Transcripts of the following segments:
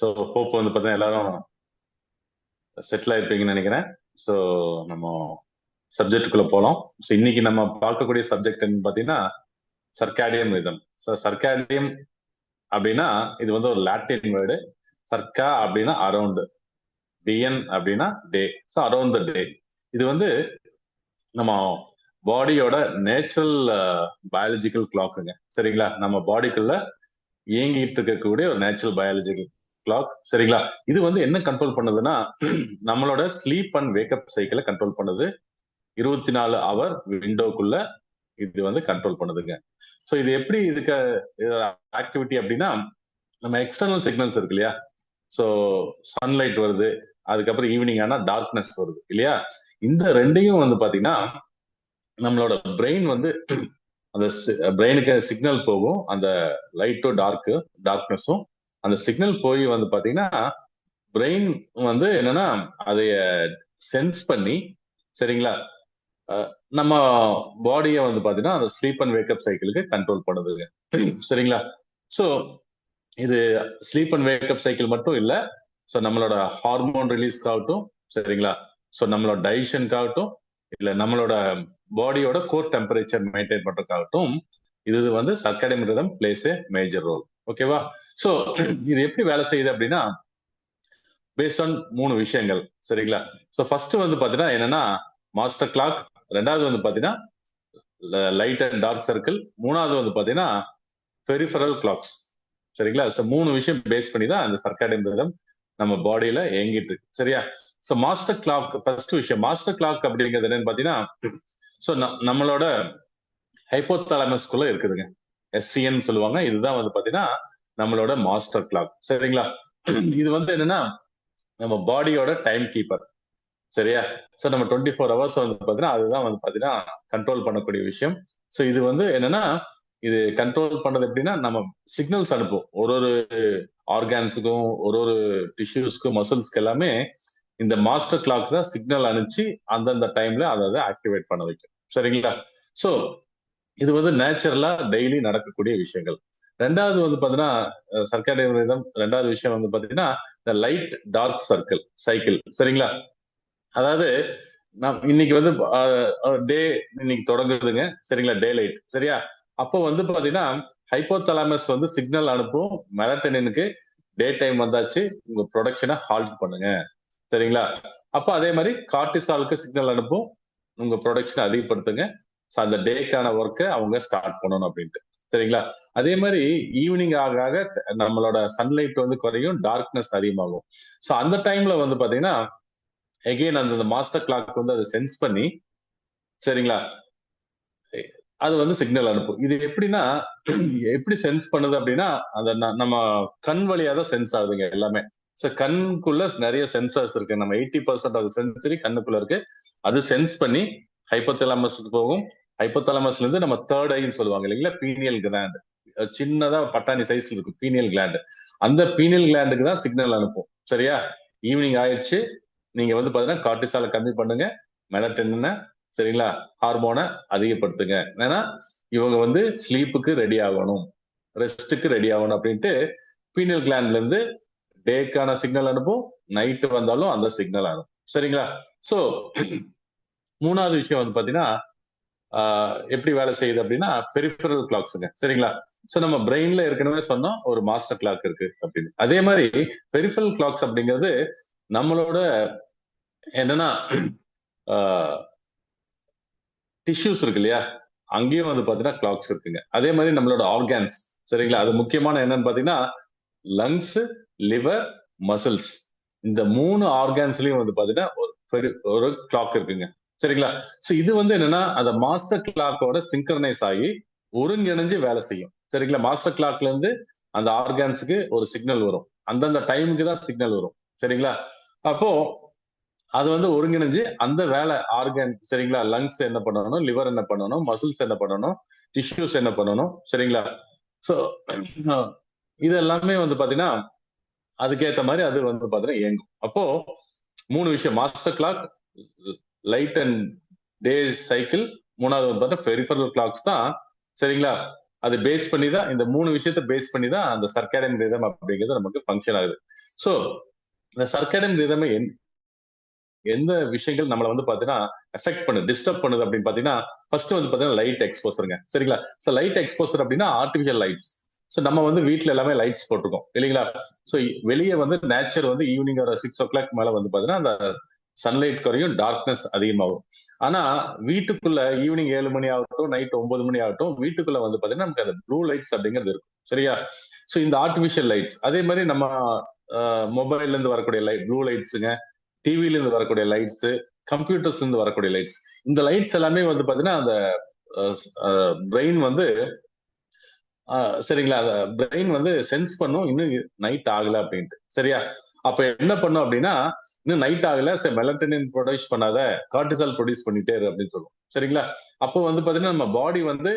So hope வந்து பார்த்தீங்கன்னா எல்லாரும் செட்டில் ஆயிருப்பீங்கன்னு நினைக்கிறேன். ஸோ நம்ம சப்ஜெக்டுக்குள்ள போகலாம். ஸோ இன்னைக்கு நம்ம பார்க்கக்கூடிய சப்ஜெக்ட் பார்த்தீங்கன்னா சர்க்காடியம் ரிதம். ஸோ சர்க்காடியம் அப்படின்னா இது வந்து ஒரு லாட்டின் வேர்டு. சர்க்கா அப்படின்னா அரௌண்ட், டிஎன் அப்படின்னா டே. ஸோ அரௌண்ட் த டே. இது வந்து நம்ம பாடியோட நேச்சுரல் பயாலஜிக்கல் கிளாக்குங்க. சரிங்களா? நம்ம பாடிக்குள்ள இயங்கிட்டு இருக்கக்கூடிய ஒரு நேச்சுரல் பயாலஜிக்கல் கிளாக். சரிங்களா? இது வந்து என்ன கண்ட்ரோல் பண்ணுதுன்னா நம்மளோட ஸ்லீப் அண்ட் வேக்கப் சைக்கிளை கண்ட்ரோல் பண்ணுது. 24 ஹவர் விண்டோக்குள்ள இது வந்து கண்ட்ரோல் பண்ணுதுங்க. ஸோ இது எப்படி இதுக்கு ஆக்டிவிட்டி அப்படின்னா நம்ம எக்ஸ்டர்னல் சிக்னல்ஸ் இருக்கு இல்லையா? ஸோ சன்லைட் வருது, அதுக்கப்புறம் ஈவினிங் ஆனா டார்க்னஸ் வருது இல்லையா? இந்த ரெண்டையும் வந்து பாத்தீங்கன்னா நம்மளோட பிரெயின் வந்து அந்த பிரெயினுக்கு சிக்னல் போகும். அந்த லைட்டும் டார்க்னஸும் அந்த சிக்னல் போய் வந்து பாத்தீங்கன்னா பிரெயின் வந்து என்னன்னா அதைய சென்ஸ் பண்ணி, சரிங்களா, நம்ம பாடியை வந்து பாத்தீங்கன்னா அந்த ஸ்லீப் அண்ட் வேக்கப் சைக்கிளுக்கு கண்ட்ரோல் பண்ணுதுங்க. சரிங்களா? ஸோ இது ஸ்லீப் அண்ட் வேக்கப் சைக்கிள் மட்டும் இல்ல. ஸோ நம்மளோட ஹார்மோன் ரிலீஸ்க்காகட்டும், சரிங்களா, ஸோ நம்மளோட டைஜஷனுக்காகட்டும், இல்ல நம்மளோட பாடியோட கோர் டெம்பரேச்சர் மெயின்டைன் பண்றதுக்காகட்டும் இது வந்து சர்க்காடியம் ரிதம் பிளேஸ் ஏ மேஜர் ரோல். ஓகேவா? ஸோ இது எப்படி வேலை செய்யுது அப்படின்னா பேஸ்ட் ஆன் 3 விஷயங்கள். சரிங்களா? ஸோ ஃபர்ஸ்ட் வந்து பாத்தீங்கன்னா என்னன்னா மாஸ்டர் கிளாக், ரெண்டாவது வந்து பாத்தீங்கன்னா லைட் அண்ட் டார்க் சர்க்கிள், மூணாவது வந்து பாத்தீங்கன்னா பெரிஃபரல் கிளாக்ஸ். சரிங்களா? ஸோ 3 விஷயம் பேஸ் பண்ணி தான் அந்த சர்க்காடியம் ரிதம் நம்ம பாடியில இயங்கிட்டு இருக்கு. சரியா? ஸோ மாஸ்டர் கிளாக் ஃபர்ஸ்ட் விஷயம். மாஸ்டர் கிளாக் அப்படிங்கிறது என்னன்னு பாத்தீங்கன்னா ஸோ நம்மளோட ஹைப்போதாலமஸ்குள்ள இருக்குதுங்க. எஸ்சிஎன் சொல்லுவாங்க. இதுதான் வந்து பாத்தீங்கன்னா நம்மளோட மாஸ்டர் கிளாக். சரிங்களா? இது வந்து என்னன்னா நம்ம பாடியோட டைம் கீப்பர். சரியா? ஸோ நம்ம 24 ஹவர்ஸ் வந்து பாத்தீங்கன்னா அதுதான் வந்து பாத்தீங்கன்னா கண்ட்ரோல் பண்ணக்கூடிய விஷயம். ஸோ இது வந்து என்னன்னா இது கண்ட்ரோல் பண்றது எப்படின்னா நம்ம சிக்னல்ஸ் அனுப்பும் ஒரு ஒரு ஆர்கான்ஸுக்கும் ஒரு ஒரு டிஷ்யூஸ்க்கும் மசில்ஸ்க்கு எல்லாமே இந்த மாஸ்டர் கிளாக் தான் சிக்னல் அனுப்பிச்சு அந்தந்த டைம்ல அதை ஆக்டிவேட் பண்ண வைக்கும். சரிங்களா? ஸோ இது வந்து நேச்சுரலா டெய்லி நடக்கக்கூடிய விஷயங்கள். ரெண்டாவது வந்து பாத்தீங்கன்னா சர்க்காடியம் ரிதம் ரெண்டாவது விஷயம் வந்து பாத்தீங்கன்னா இந்த லைட் டார்க் சைக்கிள். சரிங்களா? அதாவது இன்னைக்கு வந்து டே இன்னைக்கு தொடங்குதுங்க. சரிங்களா? டே லைட். சரியா? அப்போ வந்து பாத்தீங்கன்னா ஹைப்போதலாமஸ் வந்து சிக்னல் அனுப்பும் மெலட்டனினுக்கு டே டைம் வந்தாச்சு, உங்க ப்ரொடக்ஷனை ஹால்ட் பண்ணுங்க. சரிங்களா? அப்போ அதே மாதிரி கார்டிசாலுக்கு சிக்னல் அனுப்பும் உங்க ப்ரொடக்ஷனை அதிகப்படுத்துங்க. அந்த டேக்கான ஒர்க்கை அவங்க ஸ்டார்ட் பண்ணணும் அப்படின்ட்டு. சரிங்களா? அதே மாதிரி ஈவினிங் ஆக ஆக நம்மளோட சன்லைட் வந்து குறையும், டார்க்னஸ் அதிகமாகும். ஸோ அந்த டைம்ல வந்து பாத்தீங்கன்னா எகெயின் அந்த மாஸ்டர் கிளாக் வந்து அதை சென்ஸ் பண்ணி, சரிங்களா, அது வந்து சிக்னல் அனுப்பும். இது எப்படின்னா எப்படி சென்ஸ் பண்ணுது அப்படின்னா அந்த நம்ம கண் வழியா தான் சென்ஸ் ஆகுதுங்க எல்லாமே. ஸோ கண்ணுக்குள்ள நிறைய சென்சர்ஸ் இருக்கு. நம்ம 80% ஆஃப் சென்சரி கண்ணுக்குள்ள இருக்கு. அது சென்ஸ் பண்ணி ஹைப்போதலாமஸ்க்கு போகும். ஹைப்போதலாமஸ்ல இருந்து நம்ம தேர்ட் ஐன்னு சொல்லுவாங்க இல்லைங்களா, பீனியல் கிளாண்ட். சின்னதா பட்டாணி சைஸ்ல இருக்கும் பீனியல் கிளாண்ட். அந்த பீனியல் கிளாண்டுக்கு தான் சிக்னல் அனுப்பும். சரியா? ஈவினிங் ஆயிடுச்சு, நீங்க வந்து பாத்தீங்கன்னா கார்டிசால கம்மி பண்ணுங்க, மெலட்டனின், சரிங்களா, ஹார்மோனை அதிகப்படுத்துங்க. ஏன்னா இவங்க வந்து ஸ்லீப்புக்கு ரெடி ஆகணும், ரெஸ்ட்டுக்கு ரெடி ஆகணும் அப்படின்ட்டு பீனியல் கிளாண்ட்ல இருந்து டேக்கான சிக்னல் அனுப்பும், நைட்டு வந்தாலும் அந்த சிக்னல் அனுப்பும். சரிங்களா? சோ மூணாவது விஷயம் வந்து பாத்தீங்கன்னா எப்படி வேலை செய்யுது அப்படின்னா பெரிஃபரல் கிளாக்ஸுங்க. சரிங்களா? சோ நம்ம பிரெயின்ல ஏற்கனவே சொன்னோம் ஒரு மாஸ்டர் கிளாக் இருக்கு அப்படின்னு. அதே மாதிரி பெரிஃபரல் கிளாக்ஸ் அப்படிங்கிறது நம்மளோட என்னன்னா டிஷ்யூஸ் இருக்கு இல்லையா, அங்கேயும் வந்து பாத்தீங்கன்னா கிளாக்ஸ் இருக்குங்க. அதே மாதிரி நம்மளோட ஆர்கான்ஸ். சரிங்களா? அது முக்கியமான என்னன்னு பாத்தீங்கன்னா லங்ஸ், லிவர், மசில்ஸ், இந்த 3 ஆர்கான்ஸ்லயும் வந்து பாத்தீங்கன்னா ஒரு கிளாக் இருக்குங்க. சரிங்களா? சோ இது வந்து என்னன்னா அந்த மாஸ்டர் கிளாக்கோட சிங்க்ரனைஸ் ஆகி ஒருங்கிணைஞ்சு வேலை செய்யும். சரிங்களா? மாஸ்டர் கிளாக்ல இருந்து அந்த ஆர்கான்ஸுக்கு ஒரு சிக்னல் வரும், அந்தந்த டைமுக்கு தான் சிக்னல் வரும். சரிங்களா? அப்போ அது வந்து ஒருங்கிணைஞ்சு அந்த வேலை ஆர்கன், சரிங்களா, லங்ஸ் என்ன பண்ணணும், லிவர் என்ன பண்ணணும், மசில்ஸ் என்ன பண்ணணும், டிஷ்யூஸ் என்ன பண்ணணும். சரிங்களா? சோ இது எல்லாமே வந்து பாத்தீங்கன்னா அதுக்கேற்ற மாதிரி அது வந்து பாத்தீங்கன்னா இயங்கும். அப்போ 3 விஷயம்: master clock, light and day cycle, மூணாவது வந்து பாத்தீங்கன்னா பெரிஃபரல் கிளாக்ஸ் தான். சரிங்களா? அது பேஸ் பண்ணி தான், இந்த 3 விஷயத்த பேஸ் பண்ணி தான் அந்த சர்க்காடியன் ரிதம் அப்படிங்கிறது நமக்கு ஃபங்க்ஷன் ஆகுது. சோ இந்த சர்க்காடியன் ரிதம் எந்த விஷயங்கள் நம்மள வந்து பாத்தீங்கன்னா எஃபெக்ட் பண்ணுது, டிஸ்டர்ப் பண்ணுது அப்படின்னு பாத்தீங்கன்னா, ஃபர்ஸ்ட் வந்து பாத்தீங்கன்னா லைட் எக்ஸ்போசருங்க. சரிங்களா? சோ லைட் எக்ஸ்போசர் அப்படின்னா ஆர்டிபிஷியல் லைட்ஸ். சோ நம்ம வந்து வீட்ல எல்லாமே லைட்ஸ் போட்டிருக்கோம் இல்லைங்களா? சோ வெளியே வந்து நேச்சர் வந்து ஈவினிங் ஒரு 6:00 மேல வந்து பாத்தீங்கன்னா அந்த சன்லைட் குறையும், டார்க்னஸ் அதிகமாகும். ஆனா வீட்டுக்குள்ள ஈவினிங் 7 மணி ஆகட்டும், நைட் 9 மணி ஆகட்டும், வீட்டுக்குள்ள வந்து பாத்தீங்கன்னா நமக்கு அந்த ப்ளூ லைட்ஸ் அப்படிங்கிறது இருக்கும். சரியா? சோ இந்த ஆர்டிபிஷியல் லைட்ஸ் அதே மாதிரி நம்ம மொபைல்ல இருந்து வரக்கூடிய லைட் ப்ளூ லைட்ஸுங்க, டிவில இருந்து வரக்கூடிய லைட்ஸ், கம்ப்யூட்டர்ஸ் இருந்து வரக்கூடிய லைட்ஸ். இந்த லைட்ஸ் எல்லாமே வந்து பாத்தீங்கன்னா அந்த பிரெயின் வந்து சரிங்களா, பிரெயின் வந்து சென்ஸ் பண்ணும் இன்னும் நைட் ஆகல அப்படின்ட்டு. சரியா? அப்ப என்ன பண்ணும் அப்படின்னா, இன்னும் நைட் ஆகல, சரி மெலட்டனின் ப்ரொடியூஸ் பண்ணாத, கார்டிசால் ப்ரொடியூஸ் பண்ணிட்டே இரு அப்படின்னு சொல்லும். சரிங்களா? அப்போ வந்து பாத்தீங்கன்னா நம்ம பாடி வந்து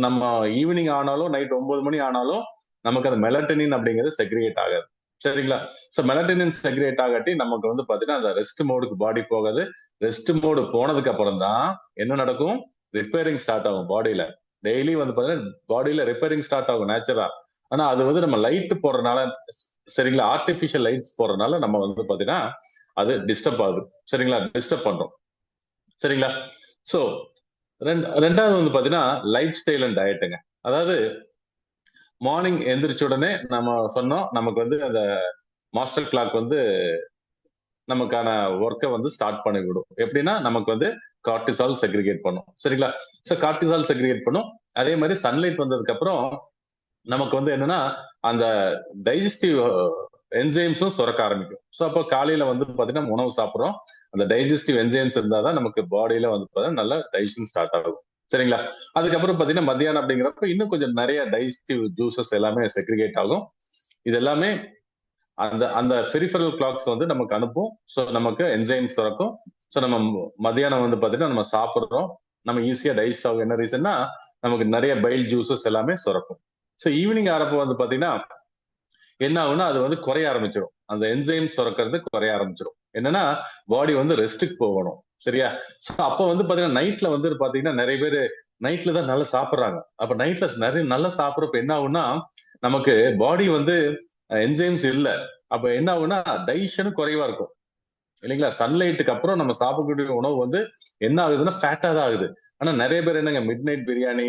நம்ம ஈவினிங் ஆனாலும் நைட் 9 மணி ஆனாலும் நமக்கு அந்த மெலட்டனின் அப்படிங்கிறது செக்ரிகேட் ஆகாது. சரிங்களா? சோ மெலட்டனின் செக்ரிகேட் ஆகாட்டி நமக்கு வந்து பாத்தீங்கன்னா அந்த ரெஸ்ட் மோடுக்கு பாடி போகாது. ரெஸ்ட் மோடு போனதுக்கு அப்புறம் தான் என்ன நடக்கும்? ரிப்பேரிங் ஸ்டார்ட் ஆகும் பாடியில. டெய்லி வந்து பாத்தீங்கன்னா பாடியில ரிப்பேரிங் ஸ்டார்ட் ஆகும் நேச்சரா. ஆனா அது வந்து நம்ம லைட் போடுறதுனால, சரிங்களா, ஆர்டிபிஷியல் லைட்ஸ் போடுறதுனால நம்ம வந்து பாத்தீங்கன்னா அது டிஸ்டர்ப் ஆகுது. சரிங்களா? டிஸ்டர்ப் பண்றோம். சரிங்களா? சோ ரெண்டாவது வந்து பாத்தீங்கன்னா லைஃப் ஸ்டைல் அண்ட் டயட்டுங்க. அதாவது மார்னிங் எந்திரிச்ச உடனே நம்ம சொன்னோம், நமக்கு வந்து அந்த மாஸ்டர் கிளாக் வந்து நமக்கான ஒர்க்கை வந்து ஸ்டார்ட் பண்ணி விடும். எப்படின்னா நமக்கு வந்து கார்டிசால் செக்ரிகேட் பண்ணும். சரிங்களா? சோ கார்டிசால் செக்ரிகேட் பண்ணும். அதே மாதிரி சன்லைட் வந்ததுக்கு அப்புறம் நமக்கு வந்து என்னன்னா அந்த டைஜஸ்டிவ் என்சைம்ஸும் சுரக்க ஆரம்பிக்கும். ஸோ அப்போ காலையில வந்து பாத்தீங்கன்னா உணவு சாப்பிடுறோம். அந்த டைஜஸ்டிவ் என்சைம்ஸ் இருந்தாதான் நமக்கு பாடியில வந்து பாத்தீங்கன்னா நல்ல டைஜஷன் ஸ்டார்ட் ஆகும். சரிங்களா? அதுக்கப்புறம் பாத்தீங்கன்னா மத்தியானம் அப்படிங்கிறப்ப இன்னும் கொஞ்சம் நிறைய டைஜஸ்டிவ் ஜூசஸ் எல்லாமே செக்ரிகேட் ஆகும். இது எல்லாமே அந்த அந்த பெரிஃபரல் கிளாக்ஸ் வந்து நமக்கு அனுப்பும். ஸோ நமக்கு என்சைம்ஸ் சுரக்கும். ஸோ நம்ம மத்தியானம் வந்து பாத்தீங்கன்னா நம்ம சாப்பிடுறோம். நம்ம ஈஸியா டைஜஸ்ட் ஆகும். என்ன ரீசன்னா நமக்கு நிறைய பைல் ஜூசஸ் எல்லாமே சுரக்கும். ஸோ ஈவினிங் ஆறப்போ வந்து பாத்தீங்கன்னா என்ன ஆகும்னா அது வந்து குறைய ஆரம்பிச்சிடும். அந்த என்சைம் சுரக்கிறது குறைய ஆரம்பிச்சிடும். என்னன்னா பாடி வந்து ரெஸ்ட்டுக்கு போகணும். சரியா? சோ அப்ப வந்து பாத்தீங்கன்னா நைட்ல வந்து பாத்தீங்கன்னா நிறைய பேரு நைட்ல தான் நல்லா சாப்பிடுறாங்க. அப்ப நைட்ல நிறைய நல்லா சாப்பிடுறப்ப என்ன ஆகும்னா நமக்கு பாடி வந்து என்சைம்ஸ் இல்ல. அப்ப என்ன ஆகும்னா டைஜஷனும் குறைவா இருக்கும். இல்லைங்களா? சன்லைட்டுக்கு அப்புறம் நம்ம சாப்பிடக்கூடிய உணவு வந்து என்ன ஆகுதுன்னா ஃபேட்டா தான் ஆகுது. ஆனா நிறைய பேர் என்னங்க மிட் நைட் பிரியாணி,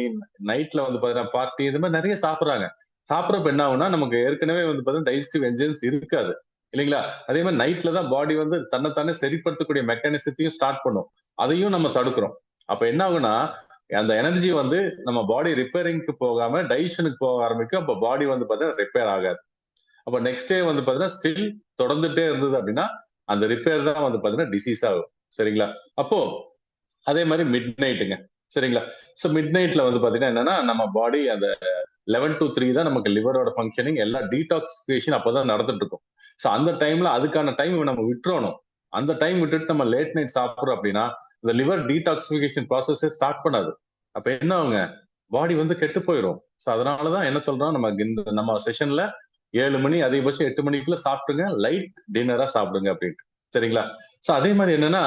நைட்ல வந்து பாத்தீங்கன்னா பார்ட்டி இது மாதிரி நிறைய சாப்பிடுறாங்க. சாப்பிடுறப்ப என்ன ஆகும்னா நமக்கு ஏற்கனவே வந்து பாத்தீங்கன்னா டைஜஸ்டிவ் என்சைம்ஸ் இருக்காது. இல்லைங்களா? அதே மாதிரி நைட்ல தான் பாடி வந்து தன்னைத்தானே சரிப்படுத்தக்கூடிய மெக்கானிசத்தையும் ஸ்டார்ட் பண்ணும். அதையும் நம்ம தடுக்கிறோம். அப்ப என்ன ஆகும்னா அந்த எனர்ஜி வந்து நம்ம பாடி ரிப்பேரிங்க்கு போகாம டைஜஷனுக்கு போக ஆரம்பிக்கும். அப்ப பாடி வந்து பாத்தீங்கன்னா ரிப்பேர் ஆகாது. அப்ப நெக்ஸ்ட் டே வந்து பாத்தீங்கன்னா ஸ்டில் தொடர்ந்துட்டே இருந்தது அப்படின்னா அந்த ரிப்பேர் தான் வந்து பாத்தீங்கன்னா டிசீஸ் ஆகும். சரிங்களா? அப்போ அதே மாதிரி மிட் நைட்டுங்க. சரிங்களா? சோ மிட் நைட்ல வந்து பாத்தீங்கன்னா என்னன்னா நம்ம பாடி அந்த 11 to 3 தான் நமக்கு லிவரோட ஃபங்க்ஷனிங் எல்லா டீடாக்சிஃபிகேஷன் அப்பதான் நடந்துட்டு இருக்கும். சோ அந்த டைம்ல அதுக்கான டைம் நம்ம விட்டுறணும். அந்த டைம் விட்டுட்டு நம்ம லேட் நைட் சாப்பிடுறோம் அப்படின்னா இந்த லிவர் டீடாக்சிஃபிகேஷன் ப்ராசஸே ஸ்டார்ட் பண்ணாது. அப்ப என்ன ஆகுங்க? பாடி வந்து கெட்டு போயிடும். சோ அதனாலதான் என்ன சொல்றோம், நம்ம செஷன்ல 7 மணி அதிகபட்சம் 8 மணிக்குள்ள சாப்பிட்டுங்க, லைட் டின்னரா சாப்பிடுங்க அப்படின்ட்டு. சரிங்களா? சோ அதே மாதிரி என்னன்னா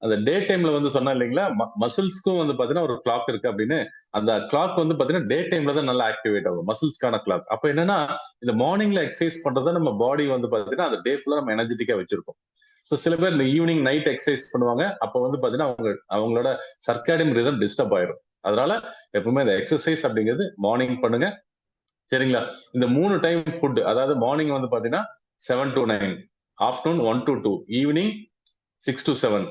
அந்த டே டைம்ல வந்து சொன்னா இல்லைங்களா, மசில்ஸ்க்கும் வந்து பாத்தீங்கன்னா ஒரு கிளாக் இருக்கு அப்படின்னு. அந்த கிளாக் வந்து பாத்தீங்கன்னா டே டைம்ல தான் நல்லா ஆக்டிவேட் ஆகும், மசில்ஸ்க்கான கிளாக். அப்ப என்னன்னா இந்த மார்னிங்ல எக்ஸசைஸ் பண்றத நம்ம பாடி வந்து பாத்தீங்கன்னா அந்த டே ஃபுல்லா நம்ம எனர்ஜெட்டிக்கா வச்சிருக்கோம். சோ சில பேர் இந்த ஈவினிங் நைட் எக்ஸசைஸ் பண்ணுவாங்க. அப்ப வந்து பாத்தீங்கன்னா அவங்களோட சர்க்காடியம் ரிதம் டிஸ்டர்ப் ஆயிரும். அதனால எப்பவுமே இந்த எக்ஸசைஸ் அப்படிங்கிறது மார்னிங் பண்ணுங்க. சரிங்களா? இந்த 3 டைம் ஃபுட், அதாவது மார்னிங் வந்து பாத்தீங்கன்னா 7 to 9, afternoon 1 to 2, evening 6 to 7.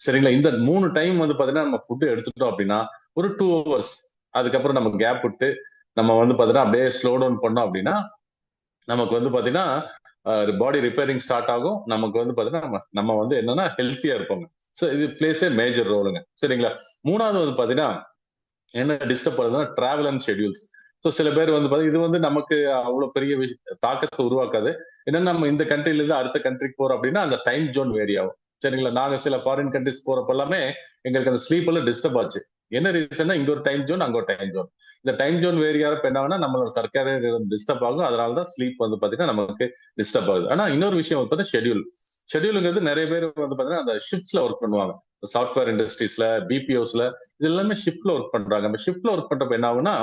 சரிங்களா? இந்த 3 டைம் வந்து பாத்தீங்கன்னா நம்ம ஃபுட் எடுத்துட்டோம் அப்படின்னா ஒரு 2 ஹவர்ஸ் அதுக்கப்புறம் நம்ம கேப் விட்டு நம்ம வந்து பாத்தீங்கன்னா அப்படியே ஸ்லோ டவுன் பண்ணோம் அப்படின்னா நமக்கு வந்து பாத்தீங்கன்னா பாடி ரிப்பேரிங் ஸ்டார்ட் ஆகும். நமக்கு வந்து பாத்தீங்கன்னா நம்ம நம்ம வந்து என்னன்னா ஹெல்த்தியா இருப்போங்க. சோ இது பிளேஸ் ஏ மேஜர் ரோலுங்க. சரிங்களா? மூணாவது வந்து பாத்தீங்கன்னா என்ன டிஸ்டர்ப் பண்ணுதுன்னா டிராவல் அண்ட் ஷெட்யூல்ஸ். ஸோ சில பேர் வந்து பாத்தீங்கன்னா இது வந்து நமக்கு அவ்வளவு பெரிய தாக்கத்தை உருவாக்காது. என்னன்னா நம்ம இந்த கண்ட்ரில இருந்து அடுத்த கண்ட்ரிக்கு போறோம் அப்படின்னா அந்த டைம் ஜோன் வேரி ஆகும். சரிங்களா? நாங்க சில ஃபாரின் கண்ட்ரிஸ் போறப்ப எல்லாமே எங்களுக்கு அந்த ஸ்லீப் எல்லாம் டிஸ்டர்ப் ஆச்சு. என்ன ரீசன்னா இங்க ஒரு டைம் ஜோன், அங்க ஒரு டைம் ஜோன். இந்த டைம் ஜோன் வேரி ஆகிறப்ப என்ன ஆகும்னா நம்மளோட சர்க்காரே டிஸ்டர்ப் ஆகும். அதனாலதான் ஸ்லீப் வந்து பாத்தீங்கன்னா நமக்கு டிஸ்டர்ப் ஆகுது. ஆனா இன்னொரு விஷயம் வந்து பாத்தீங்கன்னா ஷெட்யூல். ஷெட்யூலுங்கிறது நிறைய பேர் வந்து பாத்தீங்கன்னா அந்த ஷிப்ட்ஸ்ல ஒர்க் பண்ணுவாங்க. சாஃப்ட்வேர் இண்டஸ்ட்ரீஸ்ல, பிபிஓஸ்ல இது எல்லாமே ஷிப்ட்ல ஒர்க் பண்றாங்க. அந்த ஷிப்ட்ல ஒர்க் பண்றப்ப என்ன ஆகும்னா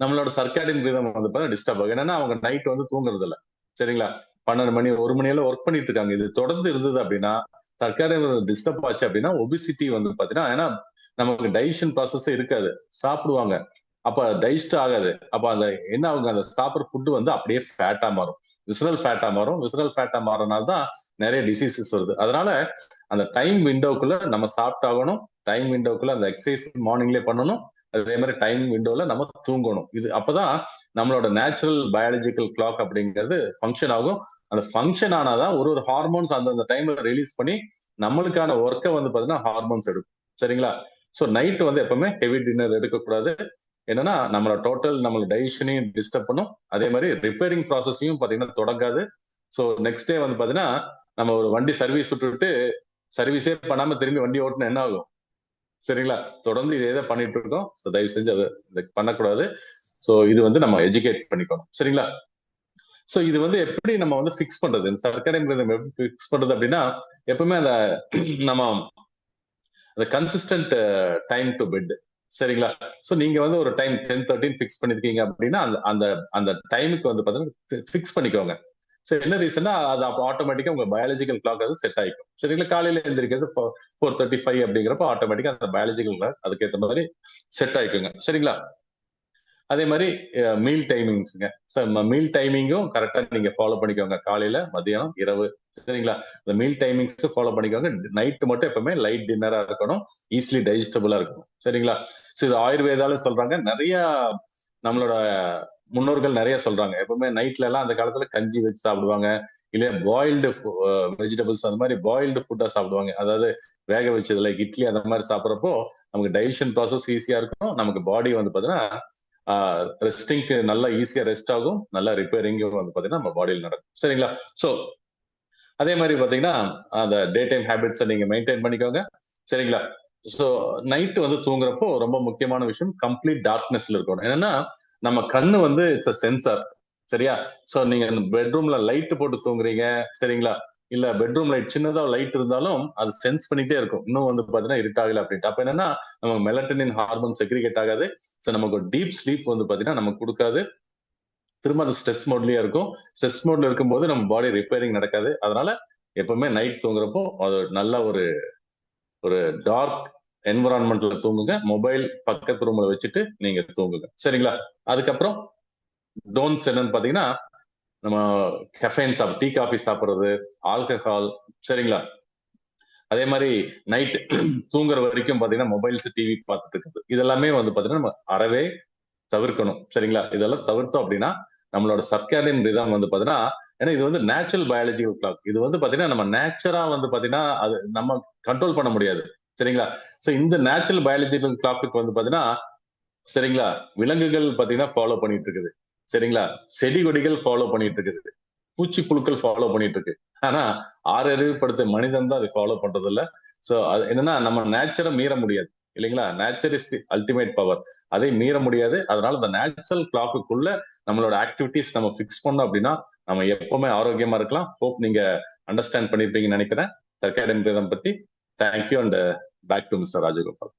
நம்மளோட சர்க்காடியன் ரிதம் வந்து பார்த்தீங்கன்னா டிஸ்டர்ப் ஆகும். என்னன்னா அவங்க நைட் வந்து தூங்குறது இல்ல. சரிங்களா? 12 மணி 1 மணி எல்லாம் ஒர்க் பண்ணிட்டு இருக்காங்க. இது தொடர்ந்து இருந்தது அப்படின்னா சர்க்காடியன் டிஸ்டர்ப் ஆச்சு அப்படின்னா ஒபிசிட்டி வந்து பாத்தீங்கன்னா, ஏன்னா நமக்கு டைஜஷன் ப்ராசஸ் இருக்காது. சாப்பிடுவாங்க. அப்ப டைஜஸ்ட் ஆகாது. அப்ப அந்த என்ன ஆகுங்க, அந்த சாப்பிடுற ஃபுட் வந்து அப்படியே ஃபேட்டா மாறும். விசரல் ஃபேட்டா மாறும். விசரல் ஃபேட்டா மாறனால தான் நெறைய டிசீசஸ் வருது. அதனால அந்த டைம் விண்டோக்குள்ள நம்ம சாப்பிட்டாகணும். டைம் விண்டோக்குள்ள அந்த எக்சர்சைஸ் மார்னிங்லயே பண்ணணும். அதே மாதிரி டைம் விண்டோல நம்ம தூங்கணும். இது அப்பதான் நம்மளோட நேச்சுரல் பயாலஜிக்கல் கிளாக் அப்படிங்கிறது ஃபங்க்ஷன் ஆகும். அந்த ஃபங்க்ஷன் ஆனாதான் ஒரு ஒரு ஹார்மோன்ஸ் அந்தந்த டைம்ல ரிலீஸ் பண்ணி நம்மளுக்கான ஒர்க்கை வந்து பாத்தீங்கன்னா ஹார்மோன்ஸ் எடுக்கும். சரிங்களா? ஸோ நைட் வந்து எப்பவுமே ஹெவி டின்னர் எடுக்கக்கூடாது. என்னன்னா நம்மளோட டோட்டல் நம்ம டைஜஷனையும் டிஸ்டர்ப் பண்ணும். அதே மாதிரி ரிப்பேரிங் ப்ராசஸையும் பாத்தீங்கன்னா தொடங்காது. ஸோ நெக்ஸ்ட் டே வந்து பாத்தீங்கன்னா நம்ம ஒரு வண்டி சர்வீஸ் விட்டுட்டு சர்வீஸே பண்ணாம திரும்பி வண்டி ஓட்டினா என்ன ஆகும்? சரிங்களா? தொடர்ந்து இதே தான் பண்ணிட்டு இருக்கோம். ஸோ தயவு செஞ்சு அதை பண்ணக்கூடாது. ஸோ இது வந்து நம்ம எஜுகேட் பண்ணிக்கணும். சரிங்களா? ஸோ இது வந்து எப்படி நம்ம வந்து ஃபிக்ஸ் பண்றது? இந்த சர்க்கரைம் எப்படி ஃபிக்ஸ் பண்றது அப்படின்னா, எப்பவுமே அந்த நம்ம அந்த கன்சிஸ்டன்ட் டைம் டு பெட். சரிங்களா? ஸோ நீங்க வந்து ஒரு டைம் 10:13 ஃபிக்ஸ் பண்ணிருக்கீங்க அப்படின்னா, அந்த அந்த அந்த டைமுக்கு வந்து பார்த்தீங்கன்னா ஃபிக்ஸ் பண்ணிக்கோங்க. ஸோ என்ன ரீசன்னா, அது அப்ப ஆட்டோமேட்டிக்கா உங்க பயாலஜிக்கல் கிளாக் அது செட் ஆயிக்கும். சரிங்களா? காலையில எந்திரிக்கிறது 4:35 அப்படிங்கிறப்ப ஆட்டோமேட்டிக்கா அந்த பயாலஜிக்கல் கிளாக் அதுக்கேத்த மாதிரி செட் ஆயிக்குங்க. சரிங்களா? அதே மாதிரி மீல் டைமிங்ஸ்ங்க. மீல் டைமிங்கும் கரெக்டா நீங்க ஃபாலோ பண்ணிக்கோங்க. காலையில, மதியானம், இரவு. சரிங்களா? இந்த மீல் டைமிங்ஸ் ஃபாலோ பண்ணிக்கோங்க. நைட் மட்டும் எப்பவுமே லைட் டின்னரா இருக்கணும். ஈஸிலி டைஜஸ்டபிளா இருக்கணும். சரிங்களா? ஸோ இது ஆயுர்வேதால சொல்றாங்க. நிறைய நம்மளோட முன்னோர்கள் நிறைய சொல்றாங்க. எப்பவுமே நைட்ல எல்லாம் அந்த காலத்துல கஞ்சி வச்சு சாப்பிடுவாங்க. இல்ல பாயில்டு வெஜிடபிள்ஸ் அந்த மாதிரி பாயில்டு ஃபுட்டா சாப்பிடுவாங்க. அதாவது வேக வச்சது லைக் இட்லி அந்த மாதிரி சாப்பிடுறப்போ நமக்கு டைஜஷன் ப்ராசஸ் ஈஸியா இருக்கும். நமக்கு பாடி வந்து பாத்தீங்கன்னா ரெஸ்டிங்க்கு நல்லா ஈஸியா ரெஸ்ட் ஆகும். நல்லா ரிப்பேரிங்கும் வந்து பாத்தீங்கன்னா நம்ம பாடியில் நடக்கும். சரிங்களா? சோ அதே மாதிரி பாத்தீங்கன்னா அந்த டே டைம் ஹேபிட்ஸை நீங்க மெயின்டைன் பண்ணிக்கோங்க. சரிங்களா? சோ நைட் வந்து தூங்குறப்போ ரொம்ப முக்கியமான விஷயம் கம்ப்ளீட் டார்க்னஸ்ல இருக்கணும். என்னன்னா நம்ம கண்ணு வந்து இட்ஸ் அ சென்சார். சரியா? சோ நீங்க பெட்ரூம்ல லைட் போட்டு தூங்குறீங்க. சரிங்களா? இல்ல பெட்ரூம் லைட் சின்னதா லைட் இருந்தாலும் அது சென்ஸ் பண்ணிட்டே இருக்கும். இன்னும் வந்து பாத்தீங்கன்னா இருட்டாகல அப்படின்ட்டு. அப்ப என்னன்னா நமக்கு மெலட்டனின் ஹார்மோன் செக்ரிகேட் ஆகாது. சோ நமக்கு ஒரு டீப் ஸ்லீப் வந்து பாத்தீங்கன்னா நமக்கு கொடுக்காது. திரும்ப அந்த ஸ்ட்ரெஸ் மோட்லயே இருக்கும். ஸ்ட்ரெஸ் மோட்ல இருக்கும்போது நம்ம பாடி ரிப்பேரிங் நடக்காது. அதனால எப்பவுமே நைட் தூங்குறப்போ அது நல்ல ஒரு ஒரு டார்க் என்விரான்மெண்ட்ல தூங்குங்க. மொபைல் பக்கத்து ரூம்ல வச்சுட்டு நீங்க தூங்குங்க. சரிங்களா? அதுக்கப்புறம் டோன்ட்ஸ் என்னன்னு பாத்தீங்கன்னா நம்ம கெஃபைன் டீ காஃபி சாப்பிடுறது, ஆல்கஹால். சரிங்களா? அதே மாதிரி நைட் தூங்குற வரைக்கும் பாத்தீங்கன்னா மொபைல்ஸ் டிவி பார்த்துட்டு இருக்குது இதெல்லாமே வந்து பாத்தீங்கன்னா நம்ம அறவே தவிர்க்கணும். சரிங்களா? இதெல்லாம் தவிர்த்தோம் அப்படின்னா நம்மளோட சர்க்காடியன் ரிதம் வந்து பாத்தீங்கன்னா ஏன்னா இது வந்து நேச்சுரல் பயாலஜிக்கல் கிளாக். இது வந்து பாத்தீங்கன்னா நம்ம நேச்சரா வந்து பாத்தீங்கன்னா அது நம்ம கண்ட்ரோல் பண்ண முடியாது. சரிங்களா? சோ இந்த நேச்சுரல் பயாலஜிக்கல் கிளாக்கு வந்து பாத்தீங்கன்னா சரிங்களா விலங்குகள் பாத்தீங்கன்னா ஃபாலோ பண்ணிட்டு இருக்குது. சரிங்களா? செடி கொடிகள் ஃபாலோ பண்ணிட்டு இருக்குது. பூச்சி புழுக்கள் ஃபாலோ பண்ணிட்டு இருக்கு. ஆனா ஆறறிவுப்படுத்த மனிதன் தான் அதை ஃபாலோ பண்றது இல்ல. சோ அது என்னன்னா நம்ம நேச்சரை மீற முடியாது. இல்லைங்களா? Nature is the ultimate power. அதை மீற முடியாது. அதனால இந்த நேச்சுரல் கிளாக்குக்குள்ள நம்மளோட ஆக்டிவிட்டிஸ் நம்ம ஃபிக்ஸ் பண்ணோம் அப்படின்னா நம்ம எப்பவுமே ஆரோக்கியமா இருக்கலாம். ஹோப் நீங்க அண்டர்ஸ்டாண்ட் பண்ணிருப்பீங்கன்னு நினைக்கிறேன் சர்க்காடியன் ரிதம் பத்தி. Thank you and back to mister Rajagopal.